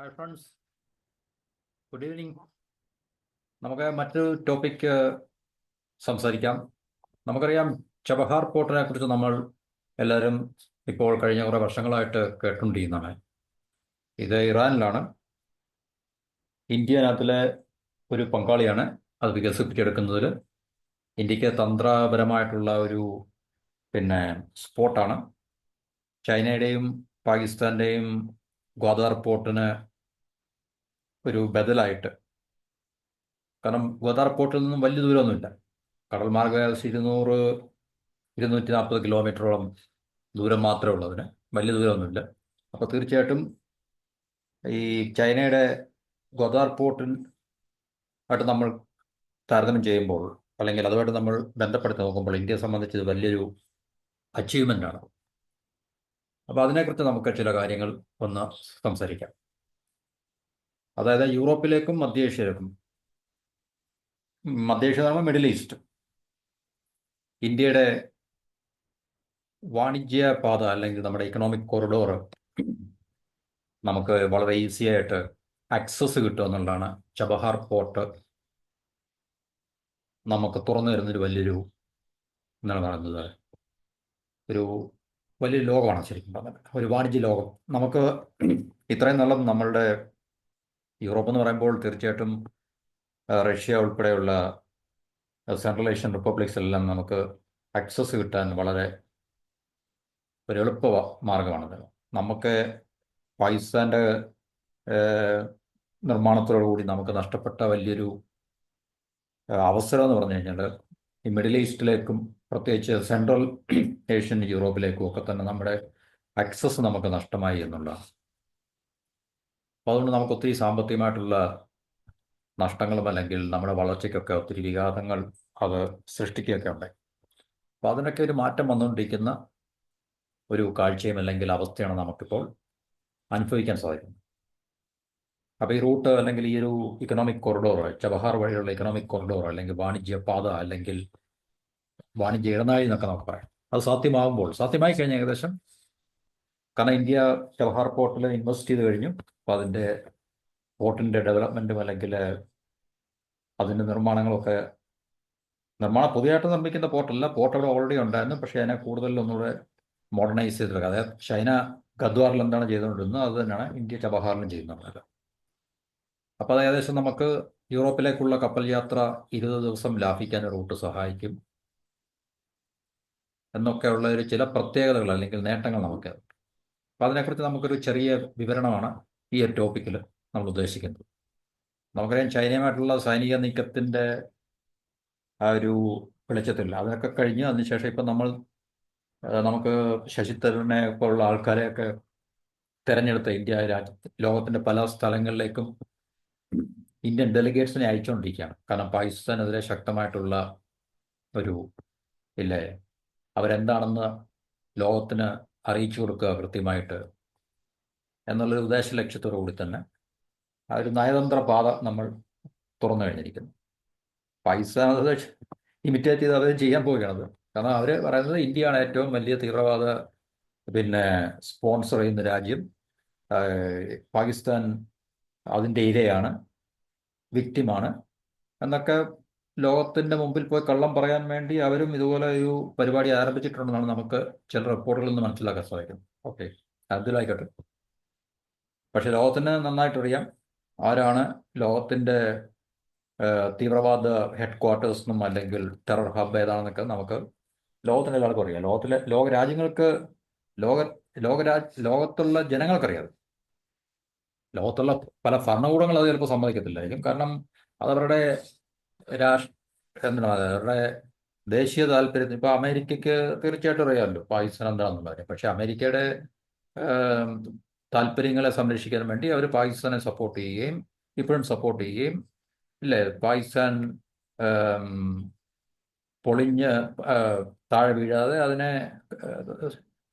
Hi friends, good evening. നമുക്ക് മറ്റൊരു topic സംസാരിക്കാം. നമുക്കറിയാം, ചബഹാർ പോർട്ടിനെ കുറിച്ച് നമ്മൾ എല്ലാവരും ഇപ്പോൾ കഴിഞ്ഞ കുറേ വർഷങ്ങളായിട്ട് കേട്ടുകൊണ്ടിരിക്കുന്നതാണ്. ഇത് ഇറാനിലാണ്. ഇന്ത്യ അതിലെ ഒരു പങ്കാളിയാണ്. അത് വികസിപ്പിച്ചെടുക്കുന്നതിൽ ഇന്ത്യക്ക് തന്ത്രപരമായിട്ടുള്ള ഒരു സ്പോട്ടാണ്. ചൈനയുടെയും പാകിസ്ഥാൻ്റെയും ഗ്വാദാർ പോർട്ടിന് ഒരു ബദലായിട്ട്, കാരണം ഗ്വാദാർ പോർട്ടിൽ നിന്നും വലിയ ദൂരമൊന്നുമില്ല. കടൽ മാർഗ്ഗം ഏകദേശം 240 കിലോമീറ്ററോളം ദൂരം മാത്രമേ ഉള്ളൂ. അതിന് വലിയ ദൂരമൊന്നുമില്ല. അപ്പോൾ തീർച്ചയായിട്ടും ഈ ചൈനയുടെ ഗ്വാദാർ പോർട്ടിൽ ആയിട്ട് നമ്മൾ താരതമ്യം ചെയ്യുമ്പോൾ, അല്ലെങ്കിൽ അതുമായിട്ട് നമ്മൾ ബന്ധപ്പെടുത്തി നോക്കുമ്പോൾ, ഇന്ത്യയെ സംബന്ധിച്ച് ഇത് വലിയൊരു അച്ചീവ്മെൻ്റ് ആണ്. അപ്പോൾ അതിനെക്കുറിച്ച് നമുക്ക് ചില കാര്യങ്ങൾ ഒന്ന് സംസാരിക്കാം. അതായത് യൂറോപ്പിലേക്കും മധ്യേഷ്യയിലേക്കും, മധ്യേഷ്യ എന്ന് പറയുമ്പോൾ മിഡിൽ ഈസ്റ്റ്, ഇന്ത്യയുടെ വാണിജ്യ പാത അല്ലെങ്കിൽ നമ്മുടെ ഇക്കണോമിക് കോറിഡോർ നമുക്ക് വളരെ ഈസി ആയിട്ട് ആക്സസ് കിട്ടുക എന്നുള്ളതാണ് ചബഹാർ പോർട്ട് നമുക്ക് തുറന്നു തരുന്നൊരു വലിയൊരു, എന്താണ് പറയുന്നത്, ഒരു വലിയൊരു ലോകമാണ് ശരിക്കും പറഞ്ഞത്. ഒരു വാണിജ്യ ലോകം. നമുക്ക് ഇത്രയും നാളും നമ്മളുടെ യൂറോപ്പ് എന്ന് പറയുമ്പോൾ തീർച്ചയായിട്ടും റഷ്യ ഉൾപ്പെടെയുള്ള സെൻട്രൽ ഏഷ്യൻ റിപ്പബ്ലിക്സ് എല്ലാം നമുക്ക് ആക്സസ് കിട്ടാൻ വളരെ ഒരു എളുപ്പ മാർഗമാണത്. നമുക്ക് പാകിസ്ഥാൻ്റെ നിർമ്മാണത്തോടുകൂടി നമുക്ക് നഷ്ടപ്പെട്ട വലിയൊരു അവസരം എന്ന് പറഞ്ഞു കഴിഞ്ഞാൽ, ഈ മിഡിൽ ഈസ്റ്റിലേക്കും പ്രത്യേകിച്ച് സെൻട്രൽ ഏഷ്യൻ യൂറോപ്പിലേക്കും ഒക്കെ തന്നെ നമ്മുടെ ആക്സസ് നമുക്ക് നഷ്ടമായി എന്നുള്ളതാണ്. അപ്പോൾ അതുകൊണ്ട് നമുക്ക് ഒത്തിരി സാമ്പത്തികമായിട്ടുള്ള നഷ്ടങ്ങളും അല്ലെങ്കിൽ നമ്മുടെ വളർച്ചയ്ക്കൊക്കെ ഒത്തിരി വിഘാതങ്ങൾ അത് സൃഷ്ടിക്കുകയൊക്കെ ഉണ്ടായി. അപ്പോൾ അതിനൊക്കെ ഒരു മാറ്റം വന്നുകൊണ്ടിരിക്കുന്ന ഒരു കാഴ്ചയും അല്ലെങ്കിൽ അവസ്ഥയാണ് നമുക്കിപ്പോൾ അനുഭവിക്കാൻ സാധിക്കുന്നത്. അപ്പോൾ ഈ റൂട്ട് അല്ലെങ്കിൽ ഈ ഒരു ഇക്കണോമിക് കോറിഡോർ, ചബഹാർ വഴിയുള്ള ഇക്കണോമിക് കോറിഡോർ അല്ലെങ്കിൽ വാണിജ്യ പാത അല്ലെങ്കിൽ വാണിജ്യ ഇടനാഴി എന്നൊക്കെ നമുക്ക് പറയാം, അത് സാധ്യമായി കഴിഞ്ഞാൽ ഏകദേശം, കാരണം ഇന്ത്യ ചബഹാർ പോർട്ടിൽ ഇൻവെസ്റ്റ് ചെയ്ത് കഴിഞ്ഞു. അപ്പോൾ അതിൻ്റെ പോർട്ടിൻ്റെ ഡെവലപ്മെൻറ്റും അല്ലെങ്കിൽ അതിൻ്റെ നിർമ്മാണങ്ങളൊക്കെ, പുതിയതായിട്ട് നിർമ്മിക്കുന്ന പോർട്ടല്ല, പോർട്ട് അവിടെ ഓൾറെഡി ഉണ്ടായിരുന്നു. പക്ഷേ അതിനെ കൂടുതൽ ഒന്നുകൂടെ മോഡേണൈസ് ചെയ്തെടുക്കുക. അതായത് ചൈന ഗദ്വാറിൽ എന്താണ് ചെയ്തുകൊണ്ടിരുന്നത് അത് തന്നെയാണ് ഇന്ത്യ ചബഹാറിലും ചെയ്യുന്നത്. അപ്പോൾ അത് ഏകദേശം നമുക്ക് യൂറോപ്പിലേക്കുള്ള കപ്പൽ യാത്ര 20 ദിവസം ലാഭിക്കാൻ റൂട്ട് സഹായിക്കും എന്നൊക്കെയുള്ള ഒരു ചില പ്രത്യേകതകൾ അല്ലെങ്കിൽ നേട്ടങ്ങൾ നമുക്ക്. അപ്പോൾ അതിനെക്കുറിച്ച് നമുക്കൊരു ചെറിയ വിവരണമാണ് ഈ ഒരു ടോപ്പിക്കിൽ നമ്മൾ ഉദ്ദേശിക്കുന്നത്. നമുക്കറിയാം, ചൈനയുമായിട്ടുള്ള സൈനിക നീക്കത്തിൻ്റെ ആ ഒരു വെളിച്ചത്തില്ല, അതിനൊക്കെ കഴിഞ്ഞ് അതിനുശേഷം ഇപ്പം നമുക്ക് ശശി തരൂരിനെ പോലുള്ള ആൾക്കാരെയൊക്കെ തിരഞ്ഞെടുത്ത ഇന്ത്യ രാജ്യത്ത് ലോകത്തിൻ്റെ പല സ്ഥലങ്ങളിലേക്കും ഇന്ത്യൻ ഡെലിഗേറ്റ്സിനെ അയച്ചുകൊണ്ടിരിക്കുകയാണ്. കാരണം പാകിസ്ഥാനെതിരെ ശക്തമായിട്ടുള്ള ഒരു, ഇല്ലേ, അവരെന്താണെന്ന് ലോകത്തിന് അറിയിച്ചു കൊടുക്കുക കൃത്യമായിട്ട് എന്നുള്ളൊരു ഉദ്ദേശ ലക്ഷ്യത്തോടു കൂടി തന്നെ ആ ഒരു നയതന്ത്ര പാത നമ്മൾ തുറന്നു കഴിഞ്ഞിരിക്കുന്നു. പാകിസ്ഥാൻ അത് ഇമിറ്റേറ്റ് ചെയ്ത് അവർ ചെയ്യാൻ പോവുകയാണത്. കാരണം അവർ പറയുന്നത് ഇന്ത്യയാണ് ഏറ്റവും വലിയ തീവ്രവാദ സ്പോൺസർ ചെയ്യുന്ന രാജ്യം, പാകിസ്ഥാൻ അതിൻ്റെ ഇരയാണ്, വിക്റ്റിമാണ് എന്നൊക്കെ ലോകത്തിൻ്റെ മുമ്പിൽ പോയി കള്ളം പറയാൻ വേണ്ടി അവരും ഇതുപോലെ ഒരു പരിപാടി ആരംഭിച്ചിട്ടുണ്ടെന്നാണ് നമുക്ക് ചില റിപ്പോർട്ടുകളിൽ നിന്ന് മനസ്സിലാക്കാൻ സാധിക്കുന്നത്. ഓക്കെ, അതിലായിക്കോട്ടെ. പക്ഷെ ലോകത്തിന് നന്നായിട്ടറിയാം ആരാണ് ലോകത്തിൻ്റെ തീവ്രവാദ ഹെഡ് ക്വാർട്ടേഴ്സ് എന്നും അല്ലെങ്കിൽ ടെറർ ഹബ് ഏതാണെന്നൊക്കെ നമുക്ക് ലോകത്തിൻ്റെ എല്ലാവർക്കും അറിയാം. ലോക രാജ്യങ്ങൾക്ക്, ലോകത്തുള്ള ജനങ്ങൾക്കറിയാം. ലോകത്തുള്ള പല ഭരണകൂടങ്ങൾ അത് ചിലപ്പോൾ സമ്മതിക്കത്തില്ലായിരിക്കും. കാരണം അതവരുടെ എന്താണ് അവരുടെ ദേശീയ താല്പര്യത്തിന്. ഇപ്പോൾ അമേരിക്കയ്ക്ക് തീർച്ചയായിട്ടും അറിയാമല്ലോ പാകിസ്ഥാൻ എന്താണെന്നുള്ള കാര്യം. പക്ഷേ അമേരിക്കയുടെ താല്പര്യങ്ങളെ സംരക്ഷിക്കാൻ വേണ്ടി അവർ പാകിസ്ഥാനെ സപ്പോർട്ട് ചെയ്യുകയും ഇപ്പോഴും സപ്പോർട്ട് ചെയ്യുകയും, ഇല്ലേ, പാകിസ്ഥാൻ പൊളിഞ്ഞ് താഴെ വീഴാതെ അതിനെ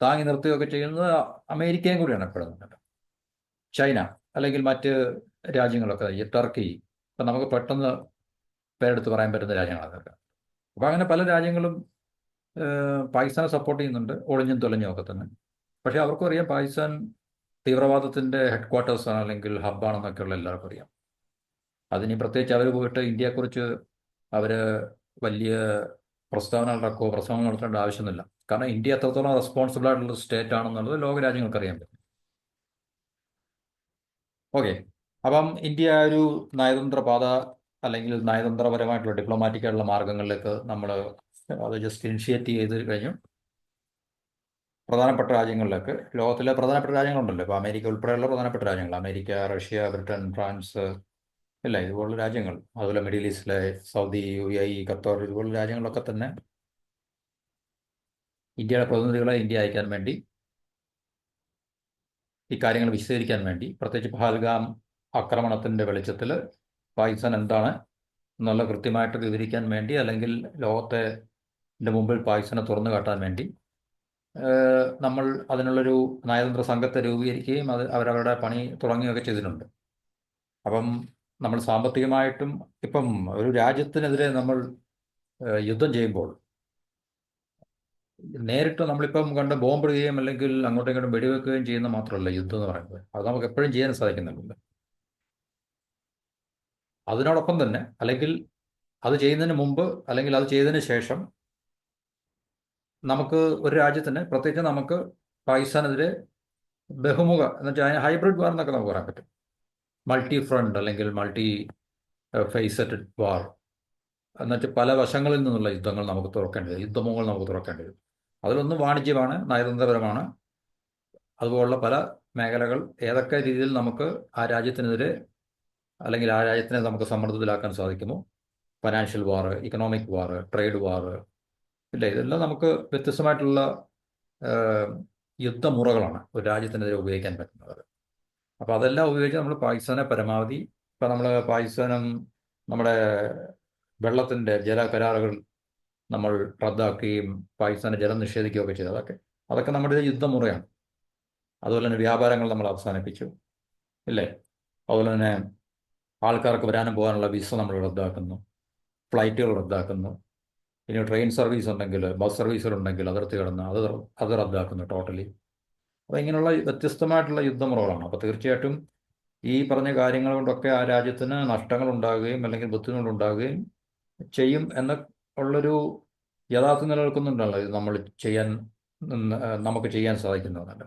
താങ്ങി നിർത്തുകയൊക്കെ ചെയ്യുന്നത് അമേരിക്കയും കൂടിയാണ് എപ്പോഴും. ചൈന അല്ലെങ്കിൽ മറ്റ് രാജ്യങ്ങളൊക്കെ, ഈ ടർക്കി, ഇപ്പം നമുക്ക് പെട്ടെന്ന് പേരെടുത്ത് പറയാൻ പറ്റുന്ന രാജ്യങ്ങളാണ് അതൊക്കെ. അപ്പോൾ അങ്ങനെ പല രാജ്യങ്ങളും പാകിസ്ഥാനെ സപ്പോർട്ട് ചെയ്യുന്നുണ്ട്, ഒളിഞ്ഞും തൊലഞ്ഞും ഒക്കെ തന്നെ. പക്ഷേ അവർക്കും അറിയാം പാകിസ്ഥാൻ തീവ്രവാദത്തിൻ്റെ ഹെഡ് ക്വാർട്ടേഴ്സാണ് അല്ലെങ്കിൽ ഹബ്ബാണെന്നൊക്കെയുള്ള എല്ലാവർക്കും അറിയാം. അതിന് പ്രത്യേകിച്ച് അവർ പോയിട്ട് ഇന്ത്യയെക്കുറിച്ച് അവർ വലിയ പ്രസ്താവന ഇറക്കോ പ്രസംഗം നടത്തേണ്ട ആവശ്യമൊന്നുമില്ല. കാരണം ഇന്ത്യ എത്രത്തോളം റെസ്പോൺസിബിൾ ആയിട്ടുള്ള സ്റ്റേറ്റ് ആണെന്നുള്ളത് ലോകരാജ്യങ്ങൾക്ക് അറിയാൻ പറ്റും. ഓക്കെ, അപ്പം ഇന്ത്യ ഒരു നയതന്ത്ര പാത അല്ലെങ്കിൽ നയതന്ത്രപരമായിട്ടുള്ള ഡിപ്ലോമാറ്റിക് ആയിട്ടുള്ള മാർഗങ്ങളിലേക്ക് നമ്മൾ അത് ജസ്റ്റ് ഇനിഷ്യേറ്റ് ചെയ്ത് കഴിഞ്ഞു. പ്രധാനപ്പെട്ട രാജ്യങ്ങളിലേക്ക്, ലോകത്തിലെ പ്രധാനപ്പെട്ട രാജ്യങ്ങളുണ്ടല്ലോ, ഇപ്പോൾ അമേരിക്ക ഉൾപ്പെടെയുള്ള പ്രധാനപ്പെട്ട രാജ്യങ്ങൾ, അമേരിക്ക, റഷ്യ, ബ്രിട്ടൻ, ഫ്രാൻസ്, ഇല്ല ഇതുപോലുള്ള രാജ്യങ്ങൾ, അതുപോലെ മിഡിൽ ഈസ്റ്റിലെ സൗദി, UAE, ഖത്തർ, ഇതുപോലുള്ള രാജ്യങ്ങളൊക്കെ തന്നെ ഇന്ത്യയുടെ പ്രതിനിധികളെ ഇന്ത്യ അയക്കാൻ വേണ്ടി, ഈ കാര്യങ്ങൾ വിശദീകരിക്കാൻ വേണ്ടി, പ്രത്യേകിച്ച് പഹൽഗാം ആക്രമണത്തിൻ്റെ വെളിച്ചത്തിൽ പാകിസ്ഥാൻ എന്താണ് എന്നുള്ള കൃത്യമായിട്ട് വിവരിക്കാൻ വേണ്ടി, അല്ലെങ്കിൽ ലോകത്തെ മുമ്പിൽ പാകിസ്ഥാനെ തുറന്നു കാട്ടാൻ വേണ്ടി നമ്മൾ അതിനുള്ളൊരു നയതന്ത്ര സംഘത്തെ രൂപീകരിക്കുകയും അത് അവരവരുടെ പണി തുടങ്ങുകയൊക്കെ ചെയ്തിട്ടുണ്ട്. അപ്പം നമ്മൾ സാമ്പത്തികമായിട്ടും ഇപ്പം ഒരു രാജ്യത്തിനെതിരെ നമ്മൾ യുദ്ധം ചെയ്യുമ്പോൾ നേരിട്ട് നമ്മളിപ്പം കണ്ട് ബോംബിടുകയും അല്ലെങ്കിൽ അങ്ങോട്ടും ഇങ്ങോട്ടും വെടിവെക്കുകയും ചെയ്യുന്ന മാത്രമല്ല യുദ്ധം എന്ന് പറയുന്നത്. അത് നമുക്ക് എപ്പോഴും ചെയ്യാൻ സാധിക്കുന്നുണ്ട്. അതിനോടൊപ്പം തന്നെ അല്ലെങ്കിൽ അത് ചെയ്യുന്നതിന് മുമ്പ് അല്ലെങ്കിൽ അത് ചെയ്തതിന് ശേഷം നമുക്ക് ഒരു രാജ്യത്തിന്, പ്രത്യേകിച്ച് നമുക്ക് പാകിസ്ഥാനെതിരെ ബഹുമുഖ എന്ന് വെച്ചാൽ അതിന് ഹൈബ്രിഡ് വാർ എന്നൊക്കെ നമുക്ക് പറയാൻ പറ്റും. മൾട്ടി ഫ്രണ്ട് അല്ലെങ്കിൽ മൾട്ടി ഫേസറ്റഡ് വാർ എന്നുവെച്ചാൽ പല വശങ്ങളിൽ നിന്നുള്ള യുദ്ധങ്ങൾ നമുക്ക് തുറക്കേണ്ടി വരും, യുദ്ധമുഖങ്ങൾ നമുക്ക് തുറക്കേണ്ടി വരും. അതിലൊന്ന് വാണിജ്യമാണ്, നയതന്ത്രപരമാണ്. അതുപോലുള്ള പല മേഖലകൾ ഏതൊക്കെ രീതിയിൽ നമുക്ക് ആ രാജ്യത്തിനെതിരെ അല്ലെങ്കിൽ ആ രാജ്യത്തിനെ നമുക്ക് സമ്മർദ്ദത്തിലാക്കാൻ സാധിക്കുമോ, ഫൈനാൻഷ്യൽ വാർ, ഇക്കണോമിക് വാർ, ട്രേഡ് വാർ, ഇല്ല ഇതെല്ലാം നമുക്ക് വ്യത്യസ്തമായിട്ടുള്ള യുദ്ധമുറകളാണ് ഒരു രാജ്യത്തിനെതിരെ ഉപയോഗിക്കാൻ പറ്റുന്നത്. അപ്പോൾ അതെല്ലാം ഉപയോഗിച്ച് നമ്മൾ പാകിസ്ഥാനെ പരമാവധി, ഇപ്പം നമ്മൾ പാകിസ്ഥാനും നമ്മുടെ വെള്ളത്തിൻ്റെ ജല കരാറുകൾ നമ്മൾ റദ്ദാക്കുകയും പാകിസ്ഥാന് ജലം നിഷേധിക്കുകയൊക്കെ ചെയ്തു. അതൊക്കെ നമ്മുടെ യുദ്ധമുറയാണ്. അതുപോലെ തന്നെ വ്യാപാരങ്ങൾ നമ്മൾ അവസാനിപ്പിച്ചു, ഇല്ലേ? അതുപോലെ തന്നെ ആൾക്കാർക്ക് വരാനും പോകാനുള്ള വിസ നമ്മൾ റദ്ദാക്കുന്നു, ഫ്ലൈറ്റുകൾ റദ്ദാക്കുന്നു. ഇനി ട്രെയിൻ സർവീസ് ഉണ്ടെങ്കിൽ, ബസ് സർവീസുകളുണ്ടെങ്കിൽ അതിർത്തി കടന്ന് അത് റദ്ദാക്കുന്നു ടോട്ടലി. അപ്പോൾ ഇങ്ങനെയുള്ള വ്യത്യസ്തമായിട്ടുള്ള യുദ്ധമുറകളാണ്. അപ്പോൾ തീർച്ചയായിട്ടും ഈ പറഞ്ഞ കാര്യങ്ങൾ കൊണ്ടൊക്കെ ആ രാജ്യത്തിന് നഷ്ടങ്ങൾ ഉണ്ടാകുകയും അല്ലെങ്കിൽ ബുദ്ധിമുട്ടുകൾ ഉണ്ടാകുകയും ചെയ്യും എന്ന് ഉള്ളൊരു യഥാർത്ഥം നിലനിൽക്കുന്നുണ്ടല്ലോ ഇത് നമുക്ക് ചെയ്യാൻ സാധിക്കുന്നതല്ല.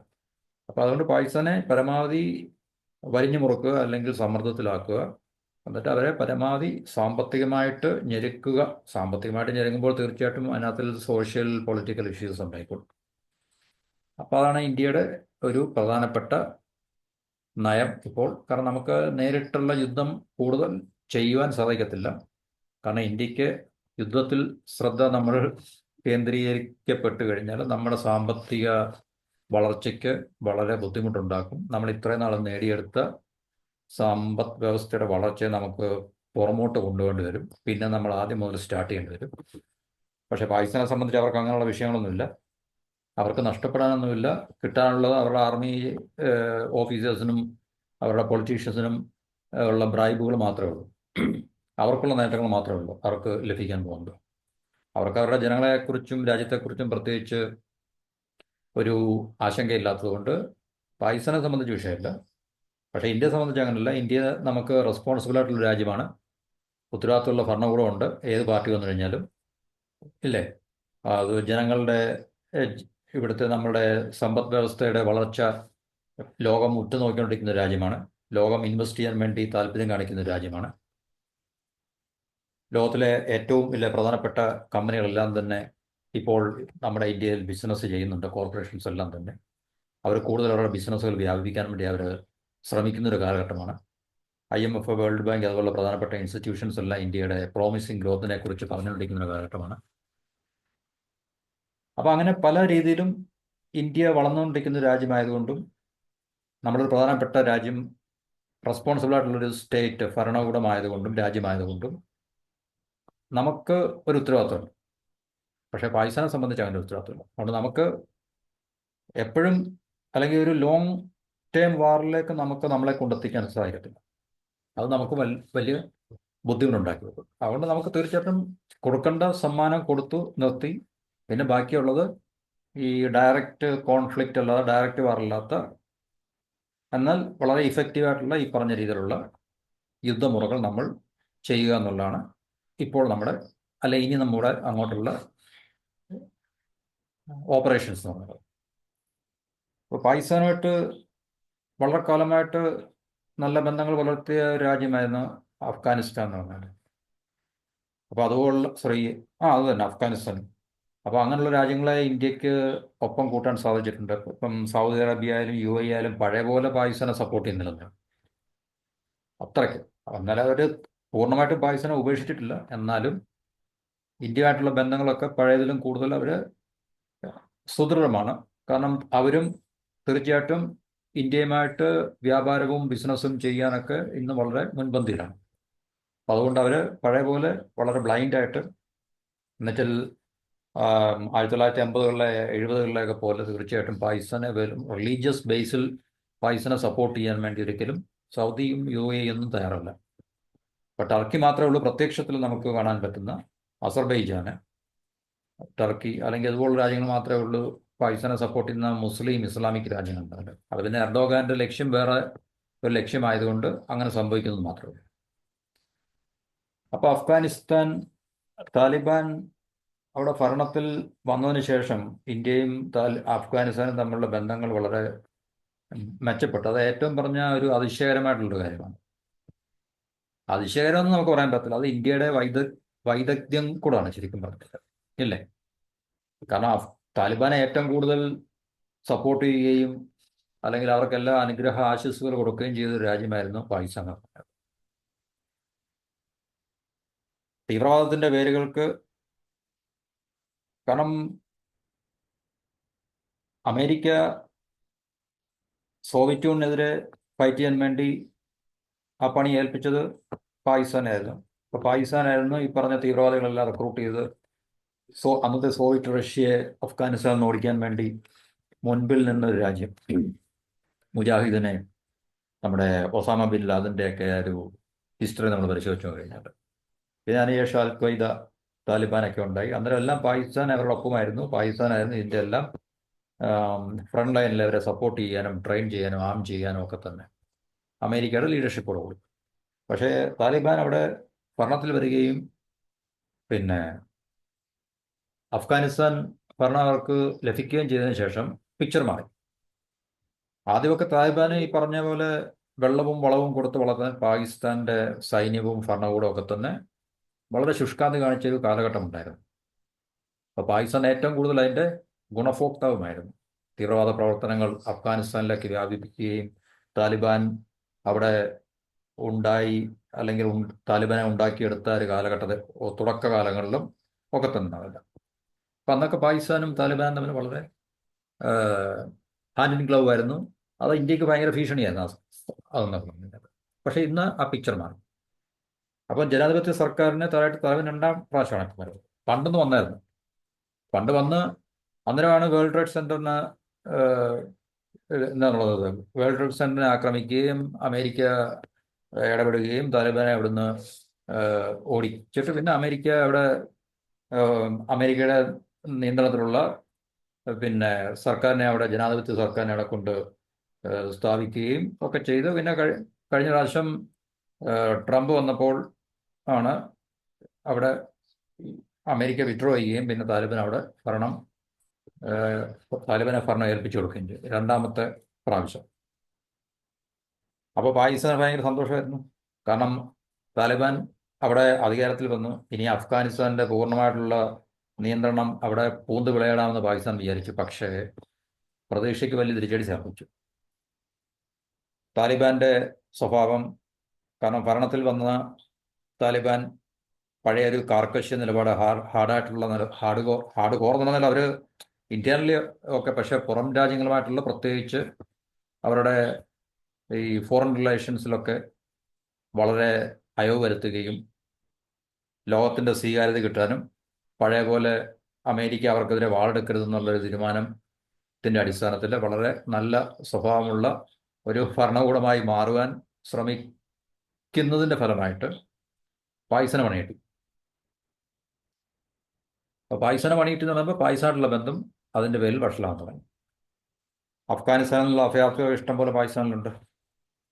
അപ്പോൾ അതുകൊണ്ട് പാകിസ്ഥാനെ പരമാവധി വരിഞ്ഞു മുറുക്കുക അല്ലെങ്കിൽ സമ്മർദ്ദത്തിലാക്കുക, എന്നിട്ട് അവരെ പരമാവധി സാമ്പത്തികമായിട്ട് ഞെരുക്കുക. സാമ്പത്തികമായിട്ട് ഞെരുങ്ങുമ്പോൾ തീർച്ചയായിട്ടും അതിനകത്തിൽ സോഷ്യൽ പൊളിറ്റിക്കൽ ഇഷ്യൂസ് ഉണ്ടായിക്കോളും. അപ്പോൾ അതാണ് ഇന്ത്യയുടെ ഒരു പ്രധാനപ്പെട്ട നയം ഇപ്പോൾ. കാരണം നമുക്ക് നേരിട്ടുള്ള യുദ്ധം കൂടുതൽ ചെയ്യുവാൻ സാധിക്കത്തില്ല. കാരണം ഇന്ത്യക്ക് യുദ്ധത്തിൽ ശ്രദ്ധ നമ്മൾ കേന്ദ്രീകരിക്കപ്പെട്ട് കഴിഞ്ഞാൽ നമ്മുടെ സാമ്പത്തിക വളർച്ചയ്ക്ക് വളരെ ബുദ്ധിമുട്ടുണ്ടാക്കും. നമ്മൾ ഇത്രയും നാൾ നേടിയെടുത്ത സമ്പദ് വ്യവസ്ഥയുടെ വളർച്ചയെ നമുക്ക് പുറമോട്ട് കൊണ്ടുപോകേണ്ടി വരും. പിന്നെ നമ്മൾ ആദ്യം മുതൽ സ്റ്റാർട്ട് ചെയ്യേണ്ടി വരും. പക്ഷേ പാകിസ്ഥാനെ സംബന്ധിച്ച് അവർക്ക് അങ്ങനെയുള്ള വിഷയങ്ങളൊന്നുമില്ല. അവർക്ക് നഷ്ടപ്പെടാനൊന്നുമില്ല. കിട്ടാനുള്ളത് അവരുടെ ആർമി ഓഫീസേഴ്സിനും അവരുടെ പൊളിറ്റീഷ്യൻസിനും ഉള്ള ബ്രൈബുകൾ മാത്രമേ ഉള്ളൂ. അവർക്കുള്ള നേട്ടങ്ങൾ മാത്രമേ ഉള്ളൂ അവർക്ക് ലഭിക്കാൻ പോകുന്നത്. അവർക്ക് അവരുടെ ജനങ്ങളെക്കുറിച്ചും രാജ്യത്തെക്കുറിച്ചും പ്രത്യേകിച്ച് ഒരു ആശങ്കയില്ലാത്തതുകൊണ്ട് പാകിസ്ഥാനെ സംബന്ധിച്ച് വിഷയമില്ല. പക്ഷേ ഇന്ത്യയെ സംബന്ധിച്ച് അങ്ങനെയല്ല. ഇന്ത്യ നമുക്ക് റെസ്പോൺസിബിൾ ആയിട്ടുള്ള രാജ്യമാണ്. ഉത്തരവാദിത്തമുള്ള ഭരണകൂടമുണ്ട് ഏത് പാർട്ടി വന്നു കഴിഞ്ഞാലും, ഇല്ലേ? അത് ജനങ്ങളുടെ ഇവിടുത്തെ നമ്മുടെ സമ്പദ് വ്യവസ്ഥയുടെ വളർച്ച ലോകം ഉറ്റുനോക്കിക്കൊണ്ടിരിക്കുന്ന രാജ്യമാണ്. ലോകം ഇൻവെസ്റ്റ് ചെയ്യാൻ വേണ്ടി താല്പര്യം കാണിക്കുന്ന രാജ്യമാണ്. ലോകത്തിലെ ഏറ്റവും വലിയ പ്രധാനപ്പെട്ട കമ്പനികളെല്ലാം തന്നെ ഇപ്പോൾ നമ്മുടെ ഇന്ത്യയിൽ ബിസിനസ് ചെയ്യുന്നുണ്ട്. കോർപ്പറേഷൻസ് എല്ലാം തന്നെ അവർ കൂടുതൽ അവരുടെ ബിസിനസ്സുകൾ വ്യാപിപ്പിക്കാൻ വേണ്ടി അവർ ശ്രമിക്കുന്നൊരു കാലഘട്ടമാണ്. IMF, വേൾഡ് ബാങ്ക്, അതുപോലുള്ള പ്രധാനപ്പെട്ട ഇൻസ്റ്റിറ്റ്യൂഷൻസ് എല്ലാം ഇന്ത്യയുടെ പ്രോമിസിങ് ഗ്രോത്തിനെ കുറിച്ച് പറഞ്ഞുകൊണ്ടിരിക്കുന്ന ഒരു കാലഘട്ടമാണ്. അപ്പോൾ അങ്ങനെ പല രീതിയിലും ഇന്ത്യ വളർന്നുകൊണ്ടിരിക്കുന്ന രാജ്യമായതുകൊണ്ടും നമ്മളൊരു പ്രധാനപ്പെട്ട രാജ്യം, റെസ്പോൺസിബിൾ ആയിട്ടുള്ളൊരു സ്റ്റേറ്റ് ഭരണകൂടമായതുകൊണ്ടും രാജ്യമായതുകൊണ്ടും നമുക്ക് ഒരു ഉത്തരവാദിത്തമുണ്ട്. പക്ഷേ പാകിസ്ഥാനെ സംബന്ധിച്ച് അങ്ങനെ ഉത്തരവാദിത്തമില്ല. അതുകൊണ്ട് നമുക്ക് എപ്പോഴും അല്ലെങ്കിൽ ഒരു ലോങ് ടേം വാറിലേക്ക് നമുക്ക് നമ്മളെ കൊണ്ടെത്തിക്കാൻ സാധിക്കത്തില്ല. അത് നമുക്ക് വലിയ ബുദ്ധിമുട്ടുണ്ടാക്കി വെക്കും. അതുകൊണ്ട് നമുക്ക് തീർച്ചയായിട്ടും കൊടുക്കേണ്ട സമ്മാനം കൊടുത്തു നിർത്തി, പിന്നെ ബാക്കിയുള്ളത് ഈ ഡയറക്റ്റ് കോൺഫ്ലിക്റ്റ് അല്ലാതെ, ഡയറക്റ്റ് വാറല്ലാത്ത എന്നാൽ വളരെ ഇഫക്റ്റീവായിട്ടുള്ള ഈ പറഞ്ഞ രീതിയിലുള്ള യുദ്ധമുറകൾ നമ്മൾ ചെയ്യുക എന്നുള്ളതാണ് ഇപ്പോൾ നമ്മുടെ, അല്ലെ ഇനി നമ്മുടെ അങ്ങോട്ടുള്ള ഓപ്പറേഷൻസ് എന്ന് പറയുന്നത്. ഇപ്പോൾ പാകിസ്ഥാനുമായിട്ട് വളരെ കാലമായിട്ട് നല്ല ബന്ധങ്ങൾ പുലർത്തിയ ഒരു രാജ്യമായിരുന്നു അഫ്ഗാനിസ്ഥാൻ എന്ന് പറഞ്ഞാൽ. അപ്പോൾ അതുപോലുള്ള അത് തന്നെ അഫ്ഗാനിസ്ഥാൻ. അപ്പോൾ അങ്ങനെയുള്ള രാജ്യങ്ങളെ ഇന്ത്യക്ക് ഒപ്പം കൂട്ടാൻ സാധിച്ചിട്ടുണ്ട്. ഇപ്പം സൗദി അറേബ്യ ആയാലും യു എ ആയാലും പഴയ പോലെ പാകിസ്ഥാനെ സപ്പോർട്ട് ചെയ്യുന്നില്ല അത്രയ്ക്ക്. എന്നാലും അവർ പൂർണ്ണമായിട്ടും പാകിസ്ഥാനെ ഉപേക്ഷിച്ചിട്ടില്ല. എന്നാലും ഇന്ത്യയുമായിട്ടുള്ള ബന്ധങ്ങളൊക്കെ പഴയതിലും കൂടുതൽ അവർ സുദൃഢമാണ്. കാരണം അവരും തീർച്ചയായിട്ടും ഇന്ത്യയുമായിട്ട് വ്യാപാരവും ബിസിനസ്സും ചെയ്യാനൊക്കെ ഇന്ന് വളരെ മുൻപന്തിയിലാണ്. അതുകൊണ്ട് അവർ പഴയ പോലെ വളരെ ബ്ലൈൻഡായിട്ട്, എന്നുവെച്ചാൽ 1950-കളിലെ 70-കളിലെയൊക്കെ പോലെ തീർച്ചയായിട്ടും പാകിസ്ഥാനെ വെറും റിലീജിയസ് ബേസിൽ പാകിസ്ഥാനെ സപ്പോർട്ട് ചെയ്യാൻ വേണ്ടി ഒരിക്കലും സൗദിയും യു എ ഒന്നും തയ്യാറല്ല. ഇപ്പം ടർക്കി മാത്രമേ ഉള്ളൂ പ്രത്യക്ഷത്തിൽ നമുക്ക് കാണാൻ പറ്റുന്ന. അസർബൈജാന്, ടർക്കി അല്ലെങ്കിൽ അതുപോലുള്ള രാജ്യങ്ങൾ മാത്രമേ ഉള്ളൂ പാകിസ്ഥാനെ സപ്പോർട്ട് ചെയ്യുന്ന മുസ്ലിം ഇസ്ലാമിക് രാജ്യങ്ങളുണ്ട്. അത് പിന്നെ എർഡോഗാന്റെ ലക്ഷ്യം വേറെ ഒരു ലക്ഷ്യമായതുകൊണ്ട് അങ്ങനെ സംഭവിക്കുന്നത് മാത്രമേ. അപ്പോൾ അഫ്ഗാനിസ്ഥാൻ താലിബാൻ അവിടെ ഭരണത്തിൽ വന്നതിന് ശേഷം ഇന്ത്യയും അഫ്ഗാനിസ്ഥാനും തമ്മിലുള്ള ബന്ധങ്ങൾ വളരെ മെച്ചപ്പെട്ടു. അത് ഏറ്റവും പറഞ്ഞ ഒരു അതിശയകരമായിട്ടുള്ളൊരു കാര്യമാണ്. അതിശയകരമെന്ന് നമുക്ക് പറയാൻ പറ്റില്ല. അത് ഇന്ത്യയുടെ വൈദഗ്ധ്യം കൂടാണ് ശരിക്കും പറഞ്ഞത്, ഇല്ലേ? കാരണം താലിബാനെ ഏറ്റവും കൂടുതൽ സപ്പോർട്ട് ചെയ്യുകയും അല്ലെങ്കിൽ അവർക്കെല്ലാം അനുഗ്രഹ ആശംസകൾ കൊടുക്കുകയും ചെയ്ത ഒരു രാജ്യമായിരുന്നു പാകിസ്ഥാൻ. തീവ്രവാദത്തിന്റെ പേരുകൾക്ക്, കാരണം അമേരിക്ക സോവിയറ്റ് യൂണിയനെതിരെ ഫൈറ്റ് ചെയ്യാൻ വേണ്ടി ആ പണി ഏൽപ്പിച്ചത് പാകിസ്ഥാനായിരുന്നു. അപ്പോൾ പാകിസ്ഥാനായിരുന്നു ഈ പറഞ്ഞ തീവ്രവാദികളെല്ലാം റിക്രൂട്ട് ചെയ്ത് അന്നത്തെ സോവിയറ്റ് റഷ്യയെ അഫ്ഗാനിസ്ഥാനിൽ നിന്ന് ഓടിക്കാൻ വേണ്ടി മുൻപിൽ നിന്നൊരു രാജ്യം. മുജാഹിദിനെ, നമ്മുടെ ഒസാമ ബിൻ ലാദൻ്റെയൊക്കെ ഒരു ഹിസ്റ്ററി നമ്മൾ പരിശോധിച്ചു കഴിഞ്ഞാൽ, പിന്നെ അതിനുശേഷം അൽ ഖ്വയ്ദ, താലിബാനൊക്കെ ഉണ്ടായി. അന്നേരം എല്ലാം പാകിസ്ഥാൻ അവരോടൊപ്പമായിരുന്നു. പാകിസ്ഥാനായിരുന്നു ഇതിൻ്റെ എല്ലാം ഫ്രണ്ട് ലൈനിൽ അവരെ സപ്പോർട്ട് ചെയ്യാനും ട്രെയിൻ ചെയ്യാനും ആം ചെയ്യാനും ഒക്കെ തന്നെ അമേരിക്കയുടെ ലീഡർഷിപ്പോടുകൂടി. പക്ഷേ താലിബാൻ അവിടെ ഭരണത്തിൽ വരികയും പിന്നെ അഫ്ഗാനിസ്ഥാൻ ഭരണം അവർക്ക് ലഭിക്കുകയും ചെയ്തതിന് ശേഷം പിക്ചർ മാറി. ആദ്യമൊക്കെ താലിബാന് ഈ പറഞ്ഞ പോലെ വെള്ളവും വളവും കൊടുത്ത് വളർത്താൻ പാകിസ്ഥാന്റെ സൈന്യവും ഭരണകൂടവും ഒക്കെ തന്നെ വളരെ ശുഷ്കാന്തി കാണിച്ചൊരു കാലഘട്ടം ഉണ്ടായിരുന്നു. അപ്പോൾ പാകിസ്ഥാൻ ഏറ്റവും കൂടുതൽ അതിൻ്റെ ഗുണഭോക്താവുമായിരുന്നു. തീവ്രവാദ പ്രവർത്തനങ്ങൾ അഫ്ഗാനിസ്ഥാനിലേക്ക് വ്യാപിപ്പിക്കുകയും താലിബാൻ അവിടെ ഉണ്ടായി അല്ലെങ്കിൽ താലിബാനെ ഉണ്ടാക്കിയെടുത്ത ഒരു കാലഘട്ടത്തിൽ തുടക്കകാലങ്ങളിലും ഒക്കെ തന്നെ ഉണ്ടാവില്ല. അപ്പം അന്നൊക്കെ പാകിസ്ഥാനും താലിബാനും തമ്മിൽ വളരെ ഹാൻഡ് ഇൻ ഗ്ലൗ ആയിരുന്നു. അത് ഇന്ത്യക്ക് ഭയങ്കര ഭീഷണിയായിരുന്നു അതെന്നൊക്കെ പറഞ്ഞത്. പക്ഷേ ഇന്ന് ആ പിക്ചർ മാറി. അപ്പം ജനാധിപത്യ സർക്കാരിന് താലിബാൻ 2ാം പ്രാവശ്യമാണ് ഇപ്പം വരുന്നത്. പണ്ടൊന്നും വന്നായിരുന്നു. പണ്ട് വന്ന് അന്നേരമാണ് വേൾഡ് ട്രേഡ് സെന്ററിന് എന്താണുള്ളത്, വേൾഡ് ട്രേഡ് സെന്ററിനെ ആക്രമിക്കുകയും അമേരിക്ക ഇടപെടുകയും താലിബാനെ അവിടുന്ന് ഓടിച്ചിട്ട് പിന്നെ അമേരിക്ക അവിടെ അമേരിക്കയുടെ നിയന്ത്രണത്തിലുള്ള പിന്നെ സർക്കാരിനെ അവിടെ, ജനാധിപത്യ സർക്കാരിനെ അവിടെ കൊണ്ട് സ്ഥാപിക്കുകയും ഒക്കെ ചെയ്തു. പിന്നെ കഴിഞ്ഞ പ്രാവശ്യം ട്രംപ് വന്നപ്പോൾ ആണ് അവിടെ അമേരിക്ക വിഡ്രോ ചെയ്യുകയും പിന്നെ താലിബാൻ അവിടെ താലിബാനെ ഭരണം ഏൽപ്പിച്ചു കൊടുക്കുകയും ചെയ്തു 2ാമത്തെ പ്രാവശ്യം. അപ്പോൾ പാകിസ്ഥാൻ ഭയങ്കര സന്തോഷമായിരുന്നു. കാരണം താലിബാൻ അവിടെ അധികാരത്തിൽ വന്നു. ഇനി അഫ്ഗാനിസ്ഥാന്റെ പൂർണ്ണമായിട്ടുള്ള നിയന്ത്രണം അവിടെ പൂന്ത് വിളയാടാമെന്ന് പാകിസ്ഥാൻ വിചാരിച്ചു. പക്ഷേ പ്രതീക്ഷയ്ക്ക് വലിയ തിരിച്ചടി സംഭവിച്ചു. താലിബാന്റെ സ്വഭാവം, കാരണം ഭരണത്തിൽ വന്ന താലിബാൻ പഴയ ഒരു കാർക്കശ്യ നിലപാട്, ഹാർഡ് കോർ എന്ന് പറഞ്ഞാൽ അവർ ഇന്ത്യയിൽ ഒക്കെ, പക്ഷേ പുറം രാജ്യങ്ങളുമായിട്ടുള്ള പ്രത്യേകിച്ച് അവരുടെ ഈ ഫോറിൻ റിലേഷൻസിലൊക്കെ വളരെ അയവ് വരുത്തുകയും ലോകത്തിൻ്റെ സ്വീകാര്യത കിട്ടാനും പഴയ പോലെ അമേരിക്ക അവർക്കെതിരെ വാളെടുക്കരുതെന്നുള്ളൊരു തീരുമാനത്തിൻ്റെ അടിസ്ഥാനത്തിൽ വളരെ നല്ല സ്വഭാവമുള്ള ഒരു ഭരണകൂടമായി മാറുവാൻ ശ്രമിക്കുന്നതിൻ്റെ ഫലമായിട്ട് പാകിസ്ഥാനെ പണിയിട്ടു. അപ്പോൾ പാകിസ്ഥാനെ പണിയിട്ട് എന്ന് പറയുമ്പോൾ പാകിസ്ഥാനായിട്ടുള്ള ബന്ധം അതിൻ്റെ പേരിൽ വഷളാകാൻ തുടങ്ങി. അഫ്ഗാനിസ്ഥാനിലുള്ള അഭയാർത്ഥികൾ ഇഷ്ടംപോലെ പാകിസ്ഥാനിലുണ്ട്.